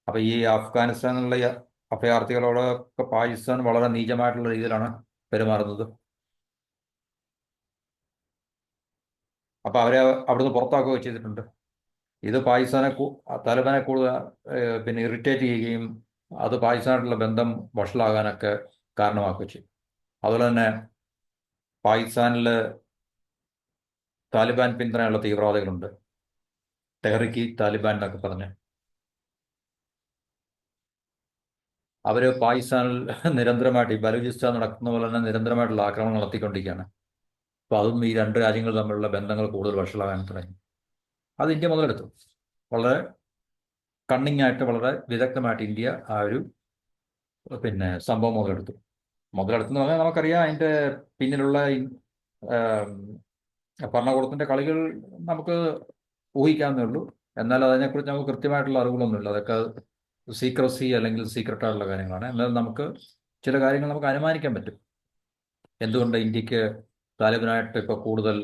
അപ്പോൾ ഈ അഫ്ഗാനിസ്ഥാനിലുള്ള ഈ അഭയാർത്ഥികളോടൊക്കെ പാകിസ്ഥാൻ വളരെ നീചമായിട്ടുള്ള രീതിയിലാണ് പെരുമാറുന്നത്. അപ്പോൾ അവരെ അവിടുന്ന് പുറത്താക്കുകയോ ചെയ്തിട്ടുണ്ട്. ഇത് താലിബാനെ കൂടുതൽ പിന്നെ ഇറിറ്റേറ്റ് ചെയ്യുകയും അത് പാകിസ്ഥാനായിട്ടുള്ള ബന്ധം വഷളാകാനൊക്കെ കാരണമാക്കുകയും ചെയ്യും. അതുപോലെ തന്നെ പാകിസ്ഥാനിൽ താലിബാൻ പിന്തുണയുള്ള തീവ്രവാദികളുണ്ട്, തെഹ്രിക്ക് താലിബാൻ എന്നൊക്കെ പറഞ്ഞ്. അവർ പാകിസ്ഥാനിൽ നിരന്തരമായിട്ട് ഈ ബലൂചിസ്ഥാൻ നടക്കുന്ന പോലെ തന്നെ നിരന്തരമായിട്ടുള്ള ആക്രമണം നടത്തിക്കൊണ്ടിരിക്കുകയാണ്. അപ്പോൾ അതും ഈ രണ്ട് രാജ്യങ്ങൾ തമ്മിലുള്ള ബന്ധങ്ങൾ കൂടുതൽ വഷളാകാൻ തുടങ്ങി. അത് ഇന്ത്യ മുതലെടുത്തു. വളരെ കണ്ണിങ് ആയിട്ട്, വളരെ വിദഗ്ധമായിട്ട് ഇന്ത്യ ആ ഒരു പിന്നെ സംഭവം മുതലെടുത്തെന്ന് പറഞ്ഞാൽ നമുക്കറിയാം അതിൻ്റെ പിന്നിലുള്ള ഭരണകൂടത്തിൻ്റെ കളികൾ നമുക്ക് ഊഹിക്കാവുന്നേ ഉള്ളൂ. എന്നാൽ അതിനെക്കുറിച്ച് നമുക്ക് കൃത്യമായിട്ടുള്ള അറിവുകളൊന്നുമില്ല. അതൊക്കെ സീക്രസി അല്ലെങ്കിൽ സീക്രട്ടായിട്ടുള്ള കാര്യങ്ങളാണ്. എന്നാൽ നമുക്ക് ചില കാര്യങ്ങൾ നമുക്ക് അനുമാനിക്കാൻ പറ്റും. എന്തുകൊണ്ട് ഇന്ത്യക്ക് താലിബാനായിട്ട് ഇപ്പോൾ കൂടുതൽ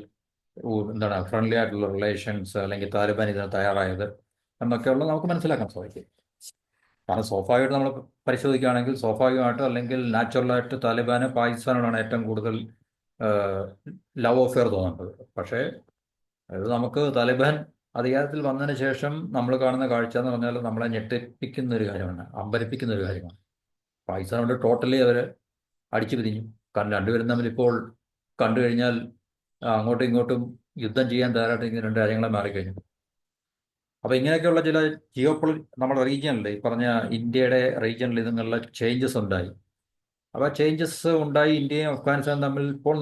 എന്താണ് ഫ്രണ്ട്ലി ആയിട്ടുള്ള റിലേഷൻസ്, അല്ലെങ്കിൽ താലിബാൻ ഇതിന് തയ്യാറായത് എന്നൊക്കെയുള്ള നമുക്ക് മനസ്സിലാക്കാൻ സാധിക്കും. കാരണം സ്വാഭാവികമായിട്ട് നമ്മൾ പരിശോധിക്കുകയാണെങ്കിൽ സ്വാഭാവികമായിട്ട് അല്ലെങ്കിൽ നാച്ചുറലായിട്ട് താലിബാന് പാകിസ്ഥാനോടാണ് ഏറ്റവും കൂടുതൽ ലവ് അഫെയർ തോന്നുന്നത്. പക്ഷേ അത് നമുക്ക് താലിബാൻ അധികാരത്തിൽ വന്നതിന് ശേഷം നമ്മൾ കാണുന്ന കാഴ്ച എന്ന് പറഞ്ഞാൽ നമ്മളെ ഞെട്ടിപ്പിക്കുന്ന ഒരു കാര്യമാണ്, അമ്പരപ്പിക്കുന്ന ഒരു കാര്യമാണ്. പാകിസ്ഥാനോട് ടോട്ടലി അവർ അടിച്ചു പിരിഞ്ഞു. കാരണം രണ്ടുപേരും തമ്മിൽ ഇപ്പോൾ കണ്ടു കഴിഞ്ഞാൽ അങ്ങോട്ടും ഇങ്ങോട്ടും യുദ്ധം ചെയ്യാൻ തയ്യാറായിട്ട് രണ്ട് രാജ്യങ്ങളെ മാറിക്കഴിഞ്ഞു. അപ്പോൾ ഇങ്ങനെയൊക്കെയുള്ള ചില നമ്മുടെ റീജിയനിൽ, ഈ പറഞ്ഞ ഇന്ത്യയുടെ റീജിയനിൽ ഇതിനുള്ള ചേഞ്ചസ് ഉണ്ടായി. അപ്പോൾ ചേഞ്ചസ് ഉണ്ടായി. ഇന്ത്യയും അഫ്ഗാനിസ്ഥാനും തമ്മിൽ ഇപ്പോൾ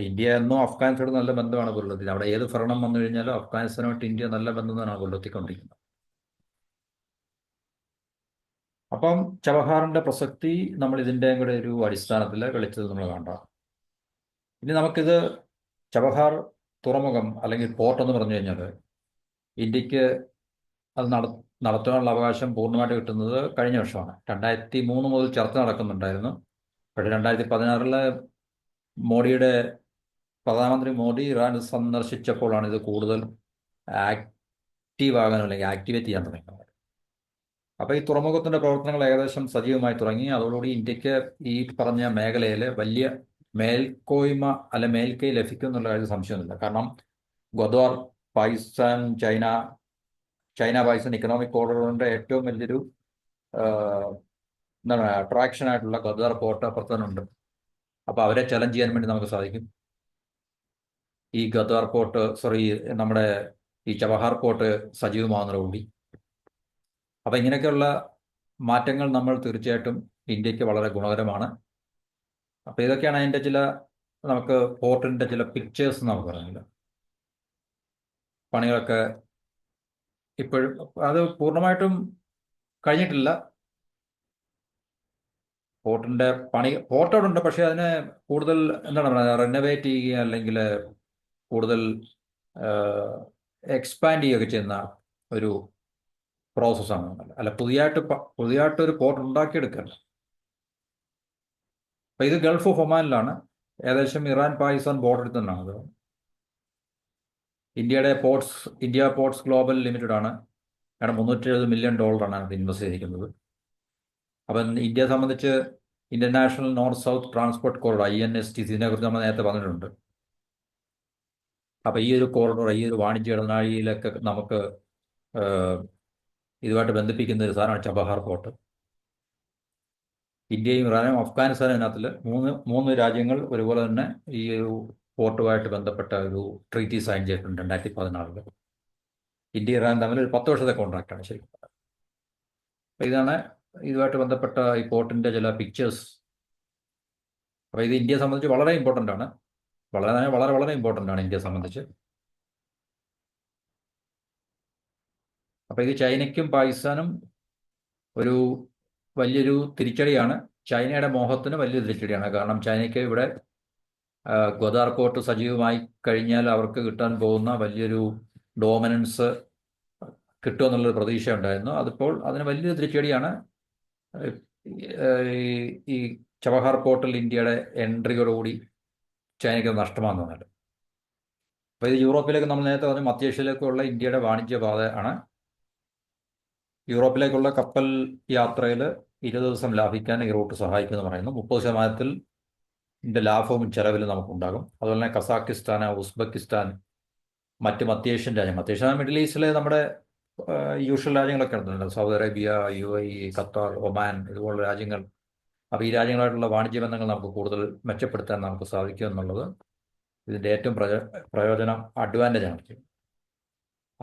ഇന്ത്യ എന്നോ അഫ്ഗാനിസ്ഥാനോട് നല്ല ബന്ധമാണ് പുലർത്തുന്നത്. അവിടെ ഏത് ഭരണം വന്നു കഴിഞ്ഞാലും അഫ്ഗാനിസ്ഥാനുമായിട്ട് ഇന്ത്യ നല്ല ബന്ധം തന്നെയാണ് പുലർത്തിക്കൊണ്ടിരിക്കുന്നത്. അപ്പം ചബഹാറിന്റെ പ്രസക്തി നമ്മൾ ഇതിൻ്റെയും കൂടെ ഒരു അടിസ്ഥാനത്തിൽ വെളിച്ചത്തിൽ നമ്മൾ കാണാം. ഇനി നമുക്കിത് ചബഹാർ തുറമുഖം അല്ലെങ്കിൽ പോർട്ട് എന്ന് പറഞ്ഞു കഴിഞ്ഞാൽ ഇന്ത്യക്ക് അത് നടത്താനുള്ള അവകാശം പൂർണ്ണമായിട്ട് കിട്ടുന്നത് കഴിഞ്ഞ വർഷമാണ്. 2003 മുതൽ ചർച്ച നടക്കുന്നുണ്ടായിരുന്നു. പക്ഷേ 2016 പ്രധാനമന്ത്രി മോഡി ഇറാൻ സന്ദർശിച്ചപ്പോഴാണ് ഇത് കൂടുതൽ ആക്റ്റീവ് ആകാനോ അല്ലെങ്കിൽ ആക്ടിവേറ്റ് ചെയ്യാൻ തുടങ്ങിയത്. അപ്പോൾ ഈ തുറമുഖത്തിൻ്റെ പ്രവർത്തനങ്ങൾ ഏകദേശം സജീവമായി തുടങ്ങി. അതോടുകൂടി ഇന്ത്യക്ക് ഈ പറഞ്ഞ മേഖലയിൽ വലിയ മേൽക്കോയ്മ അല്ല മേൽക്കൈ ലഭിക്കും എന്നുള്ള കാര്യം സംശയമൊന്നുമില്ല. കാരണം ഗദ്വാർ ചൈന പാകിസ്ഥാൻ ഇക്കണോമിക് കോറിഡോറിൻ്റെ ഏറ്റവും വലിയൊരു എന്താണ് അട്രാക്ഷൻ ആയിട്ടുള്ള ഗദ്വാർ പോർട്ട് അപ്പുറത്തുണ്ട്. അപ്പോൾ അവരെ ചലഞ്ച് ചെയ്യാൻ വേണ്ടി നമുക്ക് സാധിക്കും. ഈ ഗദ്വാർ പോർട്ട് നമ്മുടെ ഈ ചബഹാർ പോർട്ട് സജീവമാകുന്നതോടുകൂടി. അപ്പം ഇങ്ങനെയൊക്കെയുള്ള മാറ്റങ്ങൾ നമ്മൾ തീർച്ചയായിട്ടും ഇന്ത്യക്ക് വളരെ ഗുണകരമാണ്. അപ്പോൾ ഇതൊക്കെയാണ് അതിൻ്റെ നമുക്ക് പോർട്ടിൻ്റെ ചില പിക്ചേഴ്സ് നമുക്ക് പറയുന്നത്. പണികളൊക്കെ ഇപ്പോഴും അത് പൂർണ്ണമായിട്ടും കഴിഞ്ഞിട്ടില്ല. പോർട്ടിൻ്റെ പണി പോർട്ടോടുണ്ട്, പക്ഷേ അതിനെ കൂടുതൽ എന്താണ് പറയുക, റിനോവേറ്റ് ചെയ്യുക അല്ലെങ്കിൽ കൂടുതൽ എക്സ്പാൻഡ് ചെയ്യുകയൊക്കെ ചെയ്യുന്ന ഒരു പ്രോസസ്സാണ്. അല്ല പുതിയതായിട്ടൊരു പോർട്ട് ഉണ്ടാക്കിയെടുക്കല്ല. അപ്പം ഇത് ഗൾഫ് ഓഫ് ഒമാനിലാണ്, ഏകദേശം ഇറാൻ പാകിസ്ഥാൻ ബോർഡറിൽ തന്നെയാണ് അത്. ഇന്ത്യ പോർട്സ് ഗ്ലോബൽ ലിമിറ്റഡ് ആണ്. $370 മില്യൺ അത് ഇൻവെസ്റ്റ് ചെയ്തിരിക്കുന്നത്. അപ്പം ഇന്ത്യയെ സംബന്ധിച്ച് international north south transport corridor INSTC ഇതിനെക്കുറിച്ച് നമ്മൾ നേരത്തെ പറഞ്ഞിട്ടുണ്ട്. അപ്പം ഈ ഒരു കോറിഡോർ, ഈ ഒരു വാണിജ്യ ഇടനാഴിയിലൊക്കെ നമുക്ക് ഇതുമായിട്ട് ബന്ധിപ്പിക്കുന്ന ഒരു സാധനമാണ് ചബഹാർ പോർട്ട്. ഇന്ത്യയും ഇറാനും അഫ്ഗാനിസ്ഥാനും ഇതിനകത്തിൽ മൂന്ന് രാജ്യങ്ങൾ ഒരുപോലെ തന്നെ ഈ ഒരു പോർട്ടുമായിട്ട് ബന്ധപ്പെട്ട ഒരു ട്രീറ്റി സൈൻ ചെയ്തിട്ടുണ്ട് 2014. ഇന്ത്യ ഇറാൻ തമ്മിൽ ഒരു 10 വർഷത്തെ കോൺട്രാക്റ്റാണ് ശരിക്കും. അപ്പോൾ ഇതാണ് ഇതുമായിട്ട് ബന്ധപ്പെട്ട ഈ പോർട്ടിൻ്റെ ചില പിക്ചേഴ്സ്. അപ്പോൾ ഇത് ഇന്ത്യയെ സംബന്ധിച്ച് വളരെ ഇമ്പോർട്ടൻ്റ് ആണ്. വളരെ വളരെ വളരെ ഇമ്പോർട്ടൻ്റ് ആണ് ഇന്ത്യയെ സംബന്ധിച്ച്. അപ്പോൾ ഇത് ചൈനയ്ക്കും പാകിസ്ഥാനും ഒരു വലിയൊരു തിരിച്ചടിയാണ്. ചൈനയുടെ മോഹത്തിന് വലിയൊരു തിരിച്ചടിയാണ്. കാരണം ചൈനയ്ക്ക് ഇവിടെ ഗ്വദാർ പോർട്ട് സജീവമായി കഴിഞ്ഞാൽ അവർക്ക് കിട്ടാൻ പോകുന്ന വലിയൊരു ഡോമിനൻസ് കിട്ടുമെന്നുള്ളൊരു പ്രതീക്ഷ ഉണ്ടായിരുന്നു. അതിന് വലിയൊരു തിരിച്ചടിയാണ് ഈ ചബഹാർ പോർട്ടിൽ ഇന്ത്യയുടെ എൻട്രിയോടുകൂടി ചൈനയ്ക്ക് നഷ്ടമാകുന്നത്. അപ്പോൾ ഇത് യൂറോപ്പിലേക്ക് നമ്മൾ നേരത്തെ പറഞ്ഞ മധ്യേഷ്യയിലേക്കുള്ള ഇന്ത്യയുടെ വാണിജ്യപാത ആണ്. യൂറോപ്പിലേക്കുള്ള കപ്പൽ യാത്രയിൽ 20 ദിവസം ലാഭിക്കാൻ ഈ റൂട്ട് സഹായിക്കുമെന്ന് പറയുന്നു. 30% ലാഭവും ചെലവിലും നമുക്കുണ്ടാകും. അതുപോലെ തന്നെ കസാക്കിസ്ഥാൻ, ഉസ്ബെക്കിസ്ഥാൻ, മറ്റ് മധ്യേഷ്യൻ രാജ്യം, മധ്യേഷ്യ മിഡിൽ ഈസ്റ്റിലെ നമ്മുടെ യൂഷ്വൽ രാജ്യങ്ങളൊക്കെ ഉണ്ടല്ലോ, Saudi Arabia, UAE, Qatar, Oman, ഇതുപോലുള്ള രാജ്യങ്ങൾ. അപ്പോൾ ഈ രാജ്യങ്ങളായിട്ടുള്ള വാണിജ്യ ബന്ധങ്ങൾ നമുക്ക് കൂടുതൽ മെച്ചപ്പെടുത്താൻ നമുക്ക് സാധിക്കും എന്നുള്ളത് ഇതിൻ്റെ ഏറ്റവും പ്രയോജനം, അഡ്വാൻറ്റേജാണ്.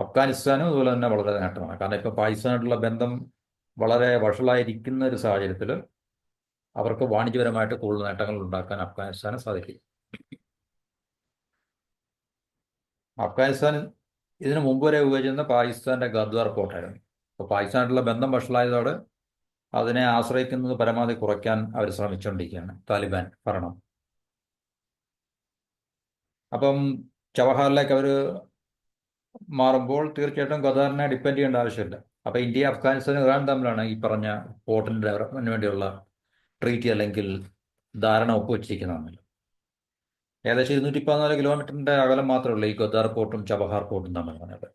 അഫ്ഗാനിസ്ഥാനും അതുപോലെ തന്നെ വളരെ നേട്ടമാണ്. കാരണം ഇപ്പോൾ പാകിസ്ഥാനായിട്ടുള്ള ബന്ധം വളരെ വഷളായിരിക്കുന്ന ഒരു സാഹചര്യത്തിൽ അവർക്ക് വാണിജ്യപരമായിട്ട് കൂടുതൽ നേട്ടങ്ങൾ ഉണ്ടാക്കാൻ അഫ്ഗാനിസ്ഥാന് സാധിക്കും. അഫ്ഗാനിസ്ഥാൻ ഇതിനു മുമ്പ് വരെ ഉപയോഗിച്ചിരുന്ന പാകിസ്ഥാന്റെ ഗദ്വാർ പോർട്ടായിരുന്നു. അപ്പോൾ പാകിസ്ഥാനായിട്ടുള്ള ബന്ധം വഷളായതോടെ അതിനെ ആശ്രയിക്കുന്നത് പരമാവധി കുറയ്ക്കാൻ അവർ ശ്രമിച്ചുകൊണ്ടിരിക്കുകയാണ്, താലിബാൻ ഭരണം. അപ്പം ചബഹാറിലേക്ക് അവർ മാറുമ്പോൾ തീർച്ചയായിട്ടും ഖത്താറിനെ ഡിപ്പെൻഡ് ചെയ്യേണ്ട ആവശ്യമില്ല. അപ്പോൾ ഇന്ത്യ, അഫ്ഗാനിസ്ഥാനും ഇറാൻ തമ്മിലാണ് ഈ പറഞ്ഞ പോർട്ടിൻ്റെ ഡെവലപ്മെന്റിന് വേണ്ടിയുള്ള ട്രീറ്റി അല്ലെങ്കിൽ ധാരണ ഒപ്പുവെച്ചിരിക്കുന്നതാണ്. ഏകദേശം 214 കിലോമീറ്ററിന്റെ അകലം മാത്രമേ ഉള്ളൂ ഈ ഖദ്ദാർ പോർട്ടും ചബഹാർ പോർട്ടും തമ്മിൽ പറഞ്ഞത്.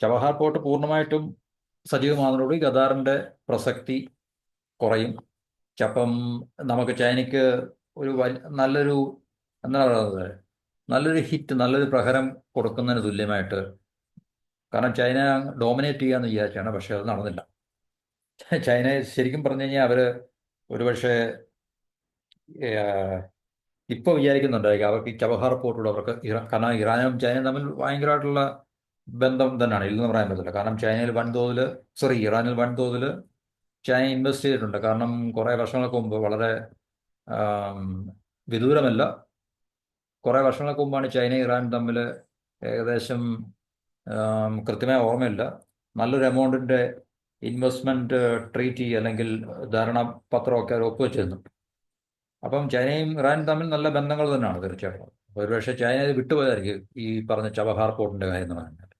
ചബഹാർ പോർട്ട് പൂർണ്ണമായിട്ടും സജീവമാകുന്നതോടുകൂടി ഖദ്ദാറിന്റെ പ്രസക്തി കുറയും. അപ്പം നമുക്ക് ചൈനയ്ക്ക് ഒരു നല്ലൊരു, എന്താ പറയുന്നത്, നല്ലൊരു ഹിറ്റ്, നല്ലൊരു പ്രഹരം കൊടുക്കുന്നതിന് തുല്യമായിട്ട്. കാരണം ചൈന ഡോമിനേറ്റ് ചെയ്യാന്ന് വിചാരിച്ചാണ്, പക്ഷെ അത് നടന്നില്ല. ചൈന ശരിക്കും പറഞ്ഞു കഴിഞ്ഞാൽ അവർ ഒരുപക്ഷെ ഇപ്പോൾ വിചാരിക്കുന്നുണ്ടായിരിക്കും അവർക്ക് ഈ ചബഹാർ പോർട്ടോട് അവർക്ക് കാരണം ഇറാനും ചൈനയും തമ്മിൽ ഭയങ്കരമായിട്ടുള്ള ബന്ധം തന്നെയാണ്, ഇല്ലെന്ന് പറയാൻ പറ്റില്ല. കാരണം ഇറാനിൽ വൻതോതിൽ ചൈന ഇൻവെസ്റ്റ് ചെയ്തിട്ടുണ്ട്. കാരണം കുറേ വർഷങ്ങൾക്ക് മുമ്പ്, വളരെ വിദൂരമല്ല, കുറേ വർഷങ്ങൾക്ക് മുമ്പാണ് ചൈനയും ഇറാനും തമ്മിൽ ഏകദേശം, കൃത്യമായ ഓർമ്മയില്ല, നല്ലൊരു എമൗണ്ടിൻ്റെ ഇൻവെസ്റ്റ്മെൻറ്റ് ട്രീറ്റി അല്ലെങ്കിൽ ധാരണാപത്രമൊക്കെ അവർ ഒപ്പുവെച്ചിരുന്നു. അപ്പം ചൈനയും ഇറാനും തമ്മിൽ നല്ല ബന്ധങ്ങൾ തന്നെയാണ് തീർച്ചയായിട്ടും. ഒരുപക്ഷെ ചൈന ഇത് വിട്ടുപോയതായിരിക്കും ഈ പറഞ്ഞ ചബഹാർ പോർട്ടിന്റെ കാര്യം എന്ന് പറഞ്ഞാൽ.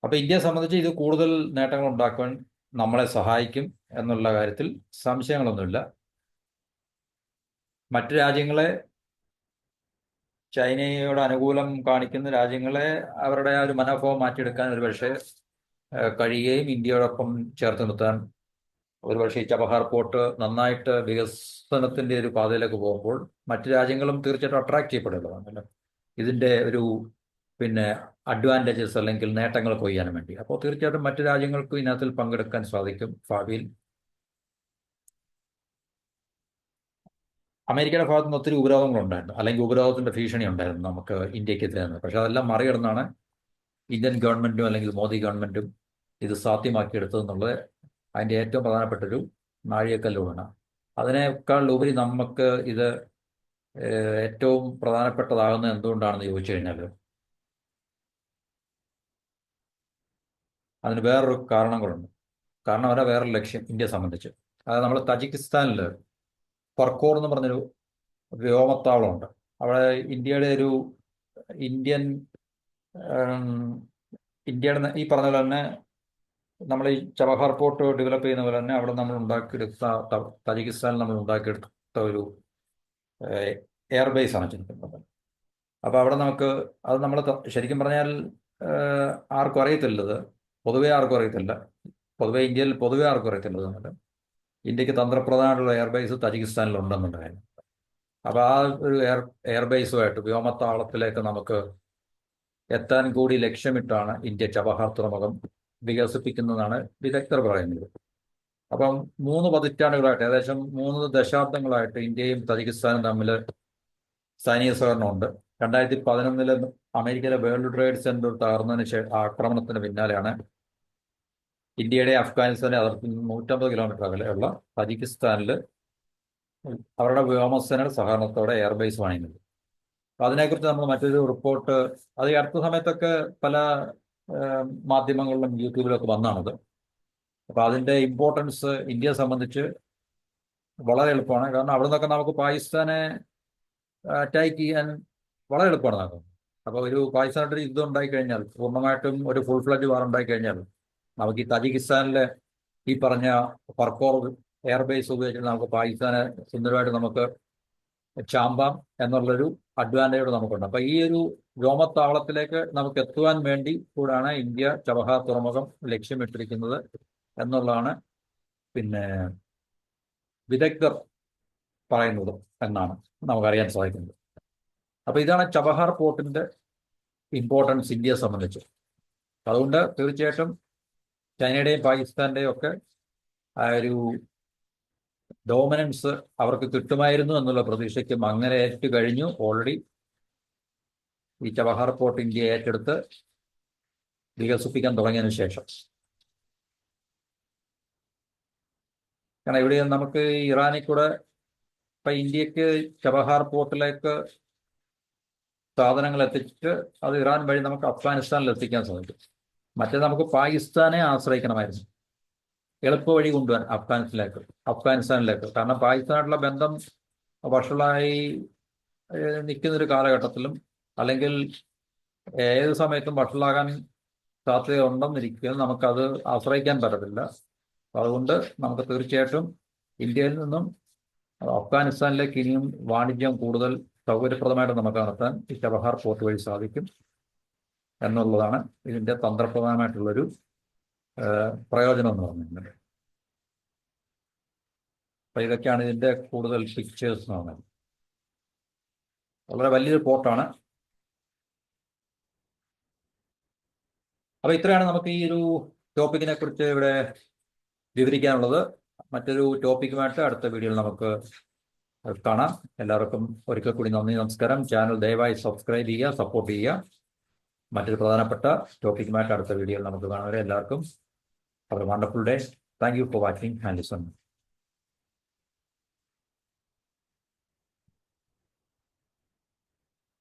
അപ്പം ഇന്ത്യയെ സംബന്ധിച്ച് ഇത് കൂടുതൽ നേട്ടങ്ങൾ ഉണ്ടാക്കാൻ നമ്മളെ സഹായിക്കും എന്നുള്ള കാര്യത്തിൽ സംശയങ്ങളൊന്നുമില്ല. മറ്റു രാജ്യങ്ങളെ, ചൈനയോട് അനുകൂലം കാണിക്കുന്ന രാജ്യങ്ങളെ അവരുടെ ആ ഒരു മനോഭാവം മാറ്റിയെടുക്കാൻ ഒരുപക്ഷെ കഴിയുകയും ഇന്ത്യയോടൊപ്പം ചേർത്ത് നിർത്താൻ ഒരുപക്ഷെ ഈ ചബഹാർ പോർട്ട് നന്നായിട്ട് വികസനത്തിന്റെ ഒരു പാതയിലേക്ക് പോകുമ്പോൾ മറ്റു രാജ്യങ്ങളും തീർച്ചയായിട്ടും അട്രാക്ട് ചെയ്യപ്പെടുന്നതാണ് ഇതിന്റെ ഒരു അഡ്വാൻറ്റേജസ് അല്ലെങ്കിൽ നേട്ടങ്ങൾ കൊയ്യാനും വേണ്ടി. അപ്പോൾ തീർച്ചയായിട്ടും മറ്റു രാജ്യങ്ങൾക്കും ഇതിനകത്തിൽ പങ്കെടുക്കാൻ സാധിക്കും ഭാവിയിൽ. അമേരിക്കയുടെ ഭാഗത്ത് നിന്ന് ഒത്തിരി ഉപരോധങ്ങളുണ്ടായിരുന്നു, അല്ലെങ്കിൽ ഉപരോധത്തിന്റെ ഭീഷണി ഉണ്ടായിരുന്നു നമുക്ക് ഇന്ത്യക്ക് തരുന്നത്. പക്ഷെ അതെല്ലാം മറികടന്നാണ് ഇന്ത്യൻ ഗവൺമെന്റും അല്ലെങ്കിൽ മോദി ഗവൺമെന്റും ഇത് സാധ്യമാക്കിയെടുത്തതെന്നുള്ളത് അതിൻ്റെ ഏറ്റവും പ്രധാനപ്പെട്ടൊരു നാഴികക്കല്ലുമാണ്. അതിനേക്കാൾ ഉപരി നമുക്ക് ഇത് ഏറ്റവും പ്രധാനപ്പെട്ടതാകുന്നത് എന്തുകൊണ്ടാണെന്ന് ചോദിച്ചു കഴിഞ്ഞാൽ അതിന് വേറൊരു കാരണങ്ങളുണ്ട്. കാരണം അവരെ വേറൊരു ലക്ഷ്യം ഇന്ത്യയെ സംബന്ധിച്ച്, അതായത് നമ്മൾ തജിക്കിസ്ഥാനിൽ പർക്കോർ എന്ന് പറഞ്ഞൊരു വ്യോമത്താവളമുണ്ട്. അവിടെ ഇന്ത്യയുടെ ഈ പറഞ്ഞ പോലെ തന്നെ നമ്മൾ ഈ ചബഹാർ പോർട്ട് ഡെവലപ്പ് ചെയ്യുന്ന പോലെ തന്നെ അവിടെ നമ്മൾ തജിക്കിസ്ഥാനിൽ നമ്മൾ ഉണ്ടാക്കിയെടുത്ത ഒരു എയർബേസ് ആണ് ചിന്തിക്കുന്നത്. അപ്പോൾ അവിടെ അത് നമ്മൾ ശരിക്കും പറഞ്ഞാൽ ആർക്കും അറിയത്തില്ലത്, പൊതുവേ ആർക്കും അറിയത്തില്ല, ഇന്ത്യയിൽ പൊതുവേ ആർക്കും അറിയത്തില്ലത് എന്നുള്ളത്. ഇന്ത്യക്ക് തന്ത്രപ്രധാനമായിട്ടുള്ള എയർബേസ് തജിക്കിസ്ഥാനിൽ ഉണ്ടെന്നുള്ള കാര്യം. അപ്പോൾ ആ ഒരു എയർബേസുമായിട്ട് വ്യോമത്താവളത്തിലേക്ക് നമുക്ക് എത്താൻ കൂടി ലക്ഷ്യമിട്ടാണ് ഇന്ത്യ ചബഹാർ തുറമുഖം വികസിപ്പിക്കുന്നതാണ് വിദഗ്ധർ പറയുന്നത്. അപ്പം 3 പതിറ്റാണ്ടുകളായിട്ട്, ഏകദേശം 3 ദശാബ്ദങ്ങളായിട്ട് ഇന്ത്യയും തജിക്കിസ്ഥാനും തമ്മിൽ സൈനിക സഹകരണമുണ്ട്. 2011 അമേരിക്കയിലെ വേൾഡ് ട്രേഡ് സെന്റർ ആക്രമണത്തിന് പിന്നാലെയാണ് ഇന്ത്യയുടെ അഫ്ഗാനിസ്ഥാന്റെ അതിർത്തി 150 കിലോമീറ്റർ അകലെയുള്ള തജിക്കിസ്ഥാനിൽ അവരുടെ വ്യോമസേനയുടെ സഹകരണത്തോടെ എയർബേസ് വാങ്ങിക്കുന്നത്. അപ്പം അതിനെക്കുറിച്ച് നമ്മൾ മറ്റൊരു റിപ്പോർട്ട്, അത് ഈ അടുത്ത സമയത്തൊക്കെ പല മാധ്യമങ്ങളിലും യൂട്യൂബിലൊക്കെ വന്നാണത്. അപ്പം അതിൻ്റെ ഇമ്പോർട്ടൻസ് ഇന്ത്യയെ സംബന്ധിച്ച് വളരെ എളുപ്പമാണ്. കാരണം അവിടെ നിന്നൊക്കെ നമുക്ക് പാകിസ്ഥാനെ അറ്റാക്ക് ചെയ്യാൻ വളരെ എളുപ്പമാണ് നമുക്ക്. അപ്പോൾ ഒരു പാകിസ്ഥാനായിട്ട് യുദ്ധം ഉണ്ടായിക്കഴിഞ്ഞാൽ, പൂർണ്ണമായിട്ടും ഒരു ഫുൾ ഫ്ലഡ്ജ് വാർ ഉണ്ടായിക്കഴിഞ്ഞാൽ, നമുക്ക് ഈ തജിക്കിസ്ഥാനിലെ ഈ പറഞ്ഞ പർക്കോർ എയർബേസ് ഉപയോഗിച്ചിട്ട് നമുക്ക് പാകിസ്ഥാനെ സുന്ദരമായിട്ട് നമുക്ക് ചാമ്പാം എന്നുള്ളൊരു അഡ്വാൻറ്റേജ് നമുക്കുണ്ട്. അപ്പൊ ഈ ഒരു വ്യോമത്താവളത്തിലേക്ക് നമുക്ക് എത്തുവാൻ വേണ്ടി കൂടാണ് ഇന്ത്യ ചബഹാർ തുറമുഖം ലക്ഷ്യമിട്ടിരിക്കുന്നത് എന്നുള്ളതാണ് പിന്നെ വിദഗ്ധർ പറയുന്നത് എന്നാണ് നമുക്കറിയാൻ സാധിക്കുന്നത്. അപ്പൊ ഇതാണ് ചബഹാർ പോർട്ടിന്റെ ഇമ്പോർട്ടൻസ് ഇന്ത്യയെ സംബന്ധിച്ച്. അതുകൊണ്ട് തീർച്ചയായിട്ടും ചൈനയുടെയും പാകിസ്ഥാന്റെയും ഒക്കെ ആ ഒരു ഡോമിനൻസ് അവർക്ക് കിട്ടുമായിരുന്നു എന്നുള്ള പ്രതീക്ഷയ്ക്കും അങ്ങനെ ഏറ്റു കഴിഞ്ഞു. ഓൾറെഡി ഈ ചബഹാർ പോർട്ട് ഇന്ത്യ ഏറ്റെടുത്ത് വികസിപ്പിക്കാൻ തുടങ്ങിയതിനു ശേഷം. കാരണം ഇവിടെ നമുക്ക് ഇറാനിൽ കൂടെ ഇപ്പൊ ഇന്ത്യക്ക് ചബഹാർ പോർട്ടിലേക്ക് സാധനങ്ങൾ എത്തിച്ചിട്ട് അത് ഇറാൻ വഴി നമുക്ക് അഫ്ഗാനിസ്ഥാനിൽ എത്തിക്കാൻ സാധിക്കും. മറ്റേ നമുക്ക് പാകിസ്ഥാനെ ആശ്രയിക്കണമായിരുന്നു എളുപ്പ വഴി കൊണ്ടുപോകാൻ അഫ്ഗാനിസ്ഥാനിലേക്ക്. കാരണം പാകിസ്ഥാനായിട്ടുള്ള ബന്ധം വഷളായി നിൽക്കുന്നൊരു കാലഘട്ടത്തിലും അല്ലെങ്കിൽ ഏത് സമയത്തും വഷളാകാൻ സാധ്യത ഉണ്ടെന്നിരിക്കുകയും നമുക്കത് ആശ്രയിക്കാൻ പറ്റത്തില്ല. അതുകൊണ്ട് നമുക്ക് തീർച്ചയായിട്ടും ഇന്ത്യയിൽ നിന്നും അഫ്ഗാനിസ്ഥാനിലേക്ക് ഇനിയും വാണിജ്യം കൂടുതൽ സൗകര്യപ്രദമായിട്ട് നമുക്ക് നടത്താൻ ഈ ചബഹാർ പോർട്ട് വഴി സാധിക്കും എന്നുള്ളതാണ് ഇതിൻ്റെ തന്ത്രപ്രധാനമായിട്ടുള്ളൊരു പ്രയോജനം എന്ന് പറഞ്ഞിട്ടുണ്ട്. അപ്പൊ ഇതൊക്കെയാണ് ഇതിൻ്റെ കൂടുതൽ പിക്ചേഴ്സ് എന്ന് പറഞ്ഞത്. വളരെ വലിയൊരു പോർട്ടാണ്. അപ്പൊ ഇത്രയാണ് നമുക്ക് ഈ ഒരു ടോപ്പിക്കിനെ കുറിച്ച് ഇവിടെ വിവരിക്കാനുള്ളത്. മറ്റൊരു ടോപ്പിക്കുമായിട്ട് അടുത്ത വീഡിയോയിൽ നമുക്ക് കാണാം. എല്ലാവർക്കും ഒരിക്കൽ കൂടി നന്ദി, നമസ്കാരം. ചാനൽ ദയവായി സബ്സ്ക്രൈബ് ചെയ്യുക, സപ്പോർട്ട് ചെയ്യുക. മറ്റൊരു പ്രധാനപ്പെട്ട ടോപ്പിക്കുമായിട്ട് അടുത്ത വീഡിയോയിൽ നമുക്ക് കാണുന്നവരെ എല്ലാവർക്കും have a wonderful day. Thank you for watching and listening.